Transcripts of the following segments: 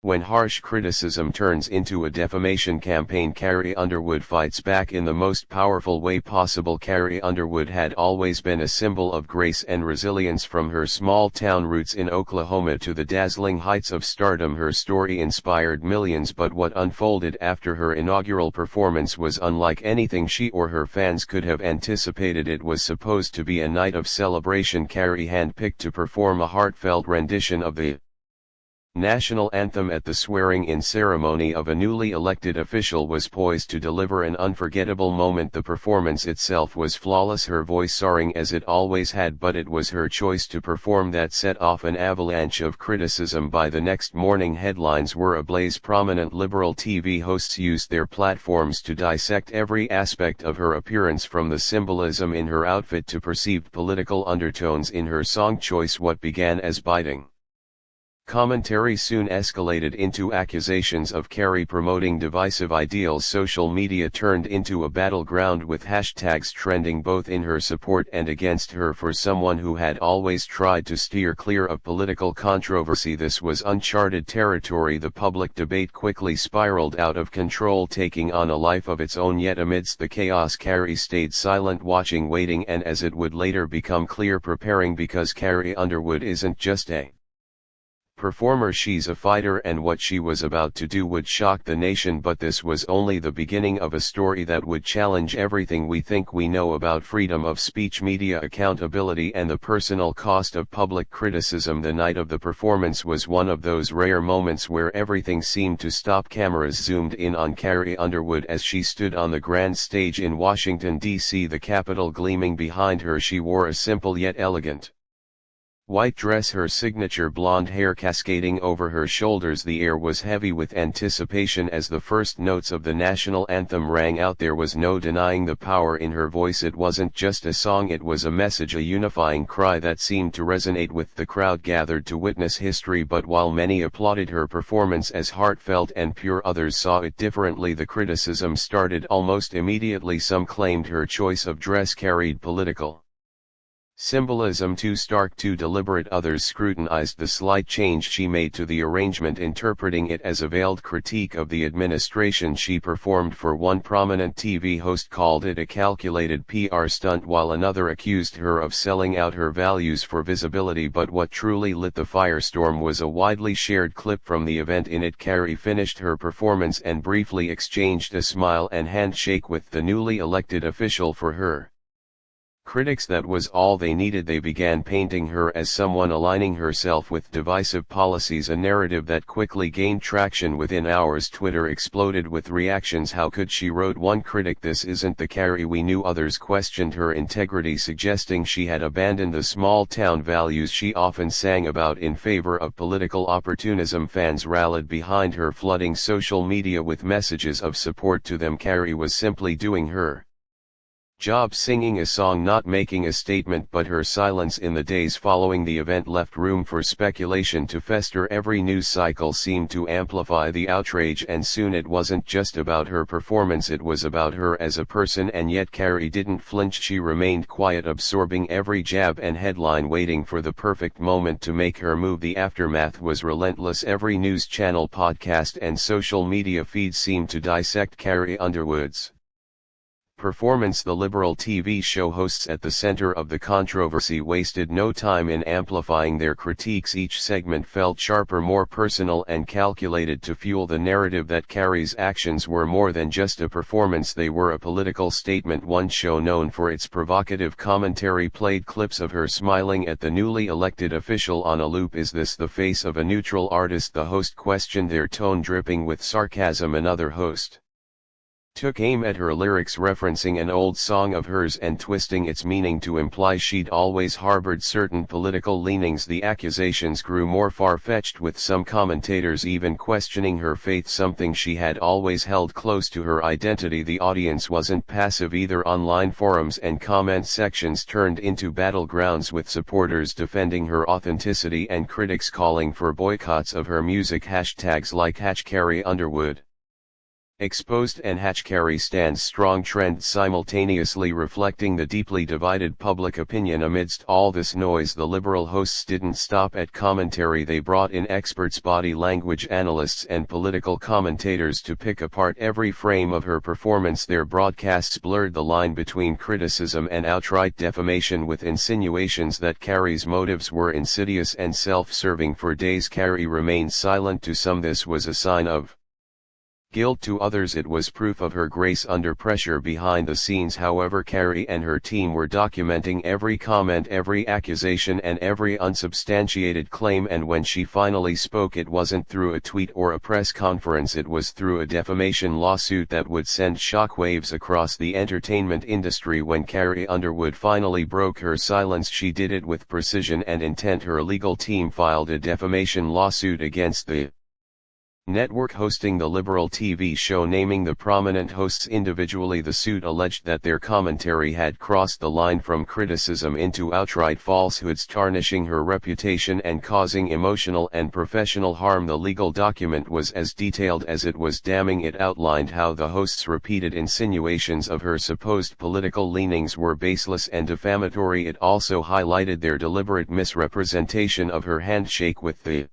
When harsh criticism turns into a defamation campaign, Carrie Underwood fights back in the most powerful way possible. Carrie Underwood had always been a symbol of grace and resilience. From her small-town roots in Oklahoma to the dazzling heights of stardom, her story inspired millions. But what unfolded after her inaugural performance was unlike anything she or her fans could have anticipated. It was supposed to be a night of celebration. Carrie handpicked to perform a heartfelt rendition of the national anthem at the swearing-in ceremony of a newly elected official, was poised to deliver an unforgettable moment. The performance itself was flawless, her voice soaring as it always had, but it was her choice to perform that set off an avalanche of criticism. By the next morning, headlines were ablaze. Prominent liberal TV hosts used their platforms to dissect every aspect of her appearance, from the symbolism in her outfit to perceived political undertones in her song choice. What began as biting commentary soon escalated into accusations of Carrie promoting divisive ideals. Social media turned into a battleground, with hashtags trending both in her support and against her. For someone who had always tried to steer clear of political controversy, this was uncharted territory. The public debate quickly spiraled out of control, taking on a life of its own. Yet amidst the chaos, Carrie stayed silent, watching, waiting, and, as it would later become clear, preparing. Because Carrie Underwood isn't just a performer, she's a fighter, and what she was about to do would shock the nation. But this was only the beginning of a story that would challenge everything we think we know about freedom of speech, media accountability, and the personal cost of public criticism. The night of the performance was one of those rare moments where everything seemed to stop. Cameras zoomed in on Carrie Underwood as she stood on the grand stage in Washington, D.C., the Capitol gleaming behind her. She wore a simple yet elegant white dress, her signature blonde hair cascading over her shoulders. The air was heavy with anticipation as the first notes of the national anthem rang out. There was no denying the power in her voice. It wasn't just a song, it was a message, a unifying cry that seemed to resonate with the crowd gathered to witness history. But while many applauded her performance as heartfelt and pure, others saw it differently. The criticism started almost immediately. Some claimed her choice of dress carried political symbolism too stark, too deliberate. Others scrutinized the slight change she made to the arrangement, interpreting it as a veiled critique of the administration she performed for. One prominent TV host called it a calculated PR stunt, while another accused her of selling out her values for visibility. But what truly lit the firestorm was a widely shared clip from the event. In it, Carrie finished her performance and briefly exchanged a smile and handshake with the newly elected official. For her critics, that was all they needed. They began painting her as someone aligning herself with divisive policies, a narrative that quickly gained traction. Within hours, Twitter exploded with reactions. "How could she?" wrote one critic. "This isn't the Carrie we knew." Others questioned her integrity, suggesting she had abandoned the small-town values she often sang about in favor of political opportunism. Fans rallied behind her, flooding social media with messages of support to them. Carrie was simply doing her job, singing a song, not making a statement. But her silence in the days following the event left room for speculation to fester. Every news cycle seemed to amplify the outrage, and soon it wasn't just about her performance, it was about her as a person. And yet Carrie didn't flinch. She remained quiet, absorbing every jab and headline, waiting for the perfect moment to make her move. The aftermath was relentless. Every news channel, podcast, and social media feed seemed to dissect Carrie Underwood's performance. The liberal TV show hosts, at the center of the controversy, wasted no time in amplifying their critiques. Each segment felt sharper, more personal, and calculated to fuel the narrative that Carrie's actions were more than just a performance, they were a political statement. One show, known for its provocative commentary, played clips of her smiling at the newly elected official on a loop. "Is this the face of a neutral artist?" the host questioned, their tone dripping with sarcasm. Another host took aim at her lyrics, referencing an old song of hers and twisting its meaning to imply she'd always harbored certain political leanings. The accusations grew more far-fetched, with some commentators even questioning her faith, something she had always held close to her identity. The audience wasn't passive either. Online forums and comment sections turned into battlegrounds, with supporters defending her authenticity and critics calling for boycotts of her music. Hashtags like #CarrieUnderwood Exposed and Carrie stands strong trend simultaneously reflecting the deeply divided public opinion. Amidst all this noise, the liberal hosts didn't stop at commentary. They brought in experts, body language analysts and political commentators to pick apart every frame of her performance. Their broadcasts blurred the line between criticism and outright defamation, with insinuations that Carrie's motives were insidious and self-serving. For days Carrie remained silent. To some this was a sign of guilt, to others it was proof of her grace under pressure. Behind the scenes, however, Carrie and her team were documenting every comment, every accusation and every unsubstantiated claim, and when she finally spoke, it wasn't through a tweet or a press conference, it was through a defamation lawsuit that would send shockwaves across the entertainment industry. When Carrie Underwood finally broke her silence, she did it with precision and intent. Her legal team filed a defamation lawsuit against the network hosting the liberal TV show, naming the prominent hosts individually. The suit alleged that their commentary had crossed the line from criticism into outright falsehoods, tarnishing her reputation and causing emotional and professional harm. The legal document was as detailed as it was damning. It outlined how the hosts' repeated insinuations of her supposed political leanings were baseless and defamatory. It also highlighted their deliberate misrepresentation of her handshake with the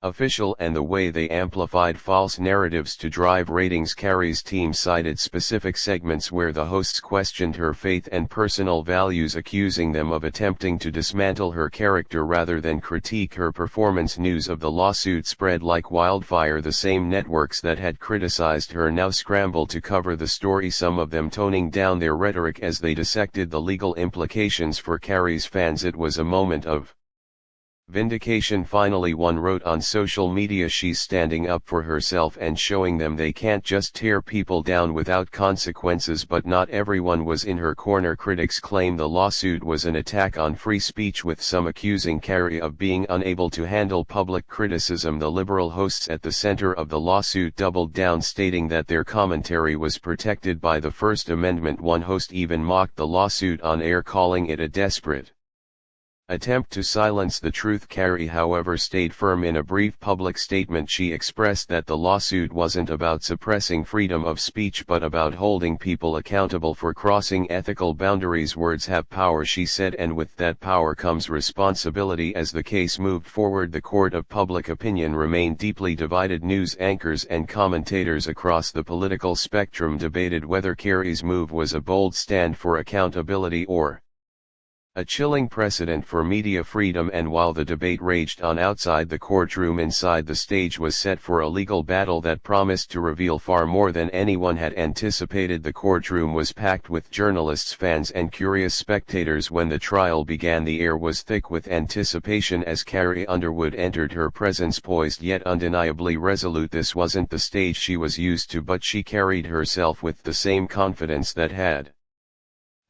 official and the way they amplified false narratives to drive ratings. Carrie's team cited specific segments where the hosts questioned her faith and personal values, accusing them of attempting to dismantle her character rather than critique her performance. News of the lawsuit spread like wildfire. The same networks that had criticized her now scrambled to cover the story, some of them toning down their rhetoric as they dissected the legal implications for Carrie's fans. It was a moment of vindication. Finally, one wrote on social media, "She's standing up for herself and showing them they can't just tear people down without consequences." But not everyone was in her corner. Critics claim the lawsuit was an attack on free speech, with some accusing Carrie of being unable to handle public criticism. The liberal hosts at the center of the lawsuit doubled down, stating that their commentary was protected by the First Amendment. One host even mocked the lawsuit on air, calling it a desperate attempt to silence the truth. Carrie, however, stayed firm. In a brief public statement, she expressed that the lawsuit wasn't about suppressing freedom of speech but about holding people accountable for crossing ethical boundaries. Words have power, she said, and with that power comes responsibility. As the case moved forward, the court of public opinion remained deeply divided. News anchors and commentators across the political spectrum debated whether Carrie's move was a bold stand for accountability or a chilling precedent for media freedom. And while the debate raged on outside the courtroom, inside the stage was set for a legal battle that promised to reveal far more than anyone had anticipated. The courtroom was packed with journalists, fans and curious spectators. When the trial began, the air was thick with anticipation as Carrie Underwood entered, her presence poised yet undeniably resolute. This wasn't the stage she was used to, but she carried herself with the same confidence that had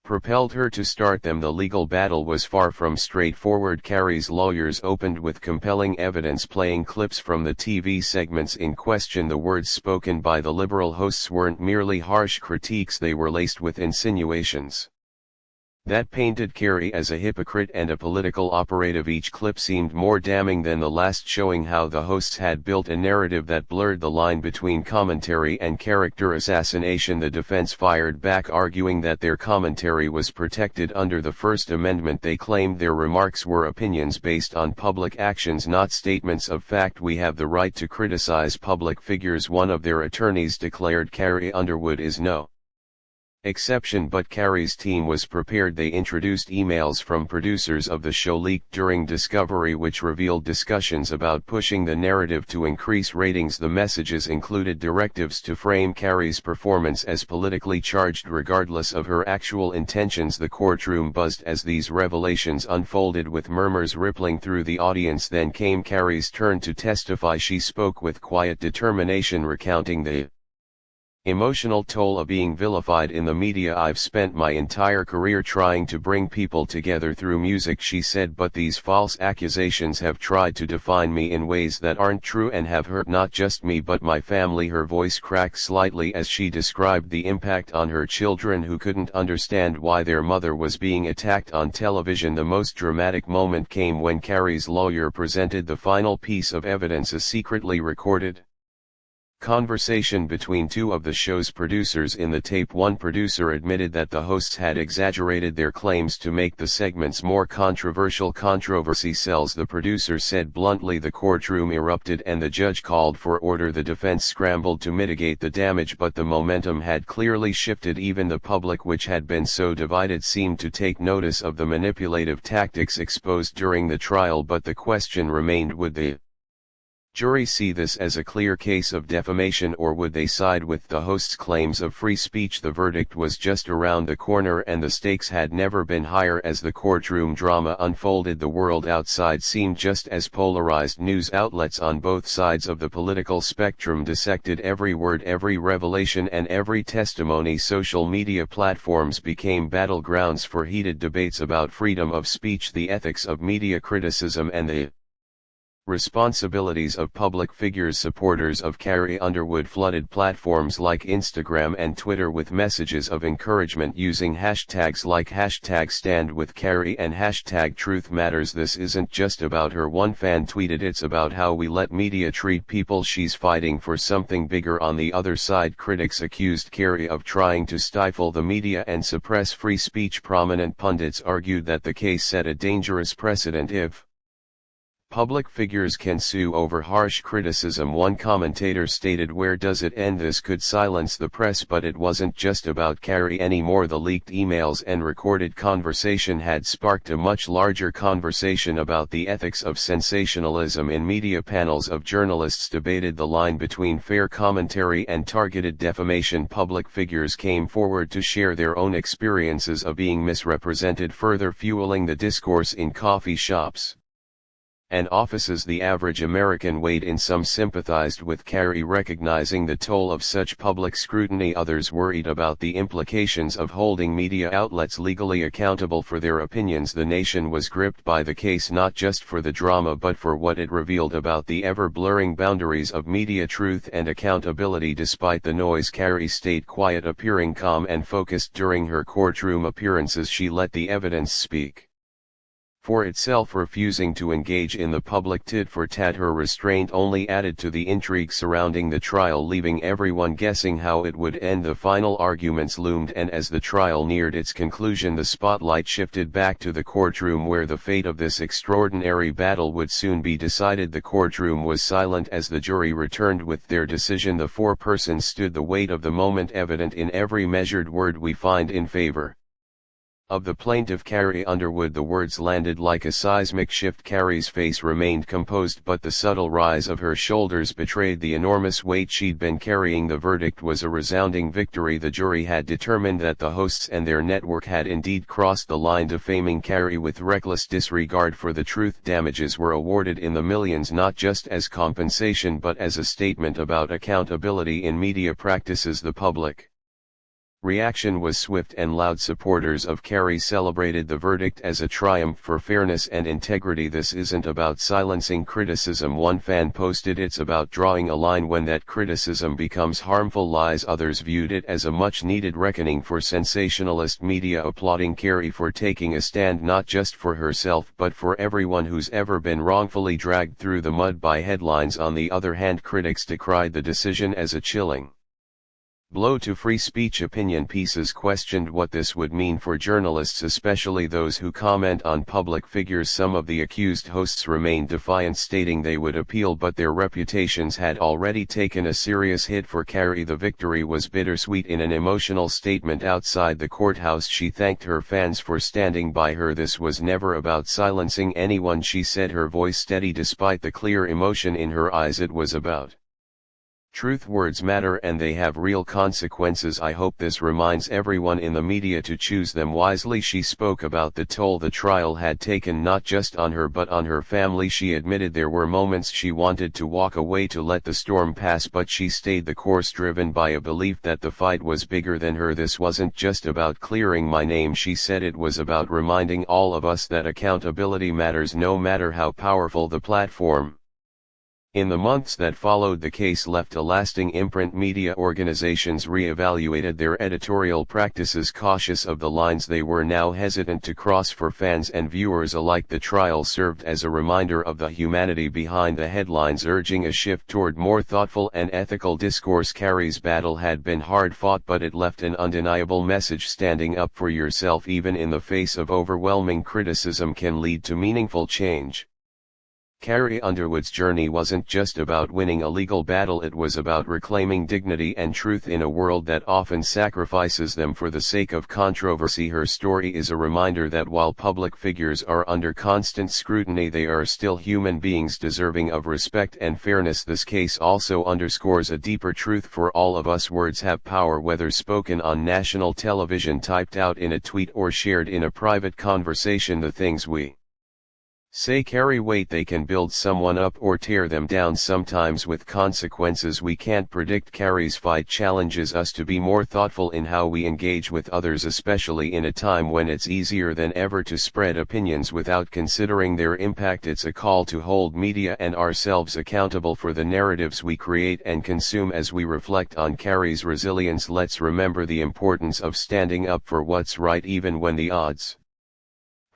propelled her to start them. The legal battle was far from straightforward. Carrie's lawyers opened with compelling evidence, playing clips from the TV segments in question. The words spoken by the liberal hosts weren't merely harsh critiques, they were laced with insinuations that painted Carrie as a hypocrite and a political operative. Each clip seemed more damning than the last, showing how the hosts had built a narrative that blurred the line between commentary and character assassination. The defense fired back, arguing that their commentary was protected under the First Amendment. They claimed their remarks were opinions based on public actions, not statements of fact. "We have the right to criticize public figures," one of their attorneys declared. Carrie Underwood is no exception, but Carrie's team was prepared. They introduced emails from producers of the show leaked during discovery, which revealed discussions about pushing the narrative to increase ratings. The messages included directives to frame Carrie's performance as politically charged regardless of her actual intentions. The courtroom buzzed as these revelations unfolded, with murmurs rippling through the audience. Then came Carrie's turn to testify. She spoke with quiet determination, recounting the emotional toll of being vilified in the media. "I've spent my entire career trying to bring people together through music," she said, "but these false accusations have tried to define me in ways that aren't true and have hurt not just me but my family." Her voice cracked slightly as she described the impact on her children, who couldn't understand why their mother was being attacked on television. The most dramatic moment came when Carrie's lawyer presented the final piece of evidence, a secretly recorded Conversation between two of the show's producers. In the tape, one producer admitted that the hosts had exaggerated their claims to make the segments more controversial. Controversy sells, the producer said bluntly. The courtroom erupted and the judge called for order. The defense scrambled to mitigate the damage, but the momentum had clearly shifted. Even the public, which had been so divided, seemed to take notice of the manipulative tactics exposed during the trial. But the question remained, would the jury see this as a clear case of defamation, or would they side with the host's claims of free speech? The verdict was just around the corner, and the stakes had never been higher. As the courtroom drama unfolded, the world outside seemed just as polarized. News outlets on both sides of the political spectrum dissected every word, every revelation, and every testimony. Social media platforms became battlegrounds for heated debates about freedom of speech, the ethics of media criticism, and the responsibilities of public figures. Supporters of Carrie Underwood flooded platforms like Instagram and Twitter with messages of encouragement, using hashtags like #StandWithCarrie and #TruthMatters. This isn't just about her, one fan tweeted. It's about how we let media treat people. She's fighting for something bigger. On the other side, critics accused Carrie of trying to stifle the media and suppress free speech. Prominent pundits argued that the case set a dangerous precedent if public figures can sue over harsh criticism. One commentator stated, "Where does it end? This could silence the press." But it wasn't just about Carrie anymore. The leaked emails and recorded conversation had sparked a much larger conversation about the ethics of sensationalism in media. Panels of journalists debated the line between fair commentary and targeted defamation. Public figures came forward to share their own experiences of being misrepresented, further fueling the discourse in coffee shops and offices. The average American weighed in. Some sympathized with Carrie, recognizing the toll of such public scrutiny. Others worried about the implications of holding media outlets legally accountable for their opinions. The nation was gripped by the case, not just for the drama but for what it revealed about the ever-blurring boundaries of media truth and accountability. Despite the noise, Carrie stayed quiet, appearing calm and focused during her courtroom appearances. She let the evidence speak for itself, refusing to engage in the public tit-for-tat. Her restraint only added to the intrigue surrounding the trial, leaving everyone guessing how it would end. The final arguments loomed, and as the trial neared its conclusion, the spotlight shifted back to the courtroom, where the fate of this extraordinary battle would soon be decided. The courtroom was silent as the jury returned with their decision. The four persons stood, the weight of the moment evident in every measured word. "We find in favor of the plaintiff, Carrie Underwood." The words landed like a seismic shift. Carrie's face remained composed, but the subtle rise of her shoulders betrayed the enormous weight she'd been carrying. The verdict was a resounding victory. The jury had determined that the hosts and their network had indeed crossed the line, defaming Carrie with reckless disregard for the truth. Damages were awarded in the millions, not just as compensation but as a statement about accountability in media practices. The public reaction was swift and loud. Supporters of Carrie celebrated the verdict as a triumph for fairness and integrity. "This isn't about silencing criticism," one fan posted. "It's about drawing a line when that criticism becomes harmful lies." Others viewed it as a much-needed reckoning for sensationalist media, applauding Carrie for taking a stand not just for herself but for everyone who's ever been wrongfully dragged through the mud by headlines. On the other hand, critics decried the decision as a chilling blow to free speech. Opinion pieces questioned what this would mean for journalists, especially those who comment on public figures. Some of the accused hosts remained defiant, stating they would appeal, but their reputations had already taken a serious hit. For Carrie, the victory was bittersweet. In an emotional statement outside the courthouse, she thanked her fans for standing by her. "This was never about silencing anyone," she said, her voice steady despite the clear emotion in her eyes. "It was about truth. Words matter and they have real consequences. I hope this reminds everyone in the media to choose them wisely." She spoke about the toll the trial had taken, not just on her but on her family. She admitted there were moments she wanted to walk away to let the storm pass, but she stayed the course, driven by a belief that the fight was bigger than her. "This wasn't just about clearing my name," she said. "It was about reminding all of us that accountability matters, no matter how powerful the platform." In the months that followed, the case left a lasting imprint. Media organizations re-evaluated their editorial practices, cautious of the lines they were now hesitant to cross. For fans and viewers alike, the trial served as a reminder of the humanity behind the headlines, urging a shift toward more thoughtful and ethical discourse. Carrie's battle had been hard-fought, but it left an undeniable message: standing up for yourself, even in the face of overwhelming criticism, can lead to meaningful change. Carrie Underwood's journey wasn't just about winning a legal battle, it was about reclaiming dignity and truth in a world that often sacrifices them for the sake of controversy. Her story is a reminder that while public figures are under constant scrutiny, they are still human beings deserving of respect and fairness. This case also underscores a deeper truth for all of us: words have power, whether spoken on national television, typed out in a tweet, or shared in a private conversation. The things we say carry weight. They can build someone up or tear them down, sometimes with consequences we can't predict. Carrie's fight challenges us to be more thoughtful in how we engage with others, especially in a time when it's easier than ever to spread opinions without considering their impact. It's a call to hold media and ourselves accountable for the narratives we create and consume. As we reflect on Carrie's resilience, let's remember the importance of standing up for what's right, even when the odds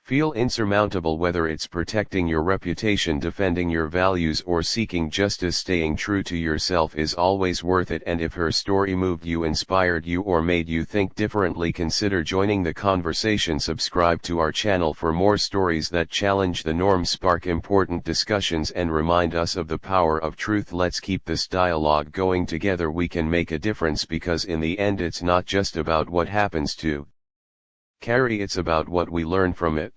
feel insurmountable. Whether it's protecting your reputation, defending your values, or seeking justice, staying true to yourself is always worth it. And if her story moved you, inspired you, or made you think differently, consider joining the conversation. Subscribe to our channel for more stories that challenge the norm, spark important discussions, and remind us of the power of truth. Let's keep this dialogue going. Together we can make a difference, because in the end it's not just about what happens to Carrie, it's about what we learn from it.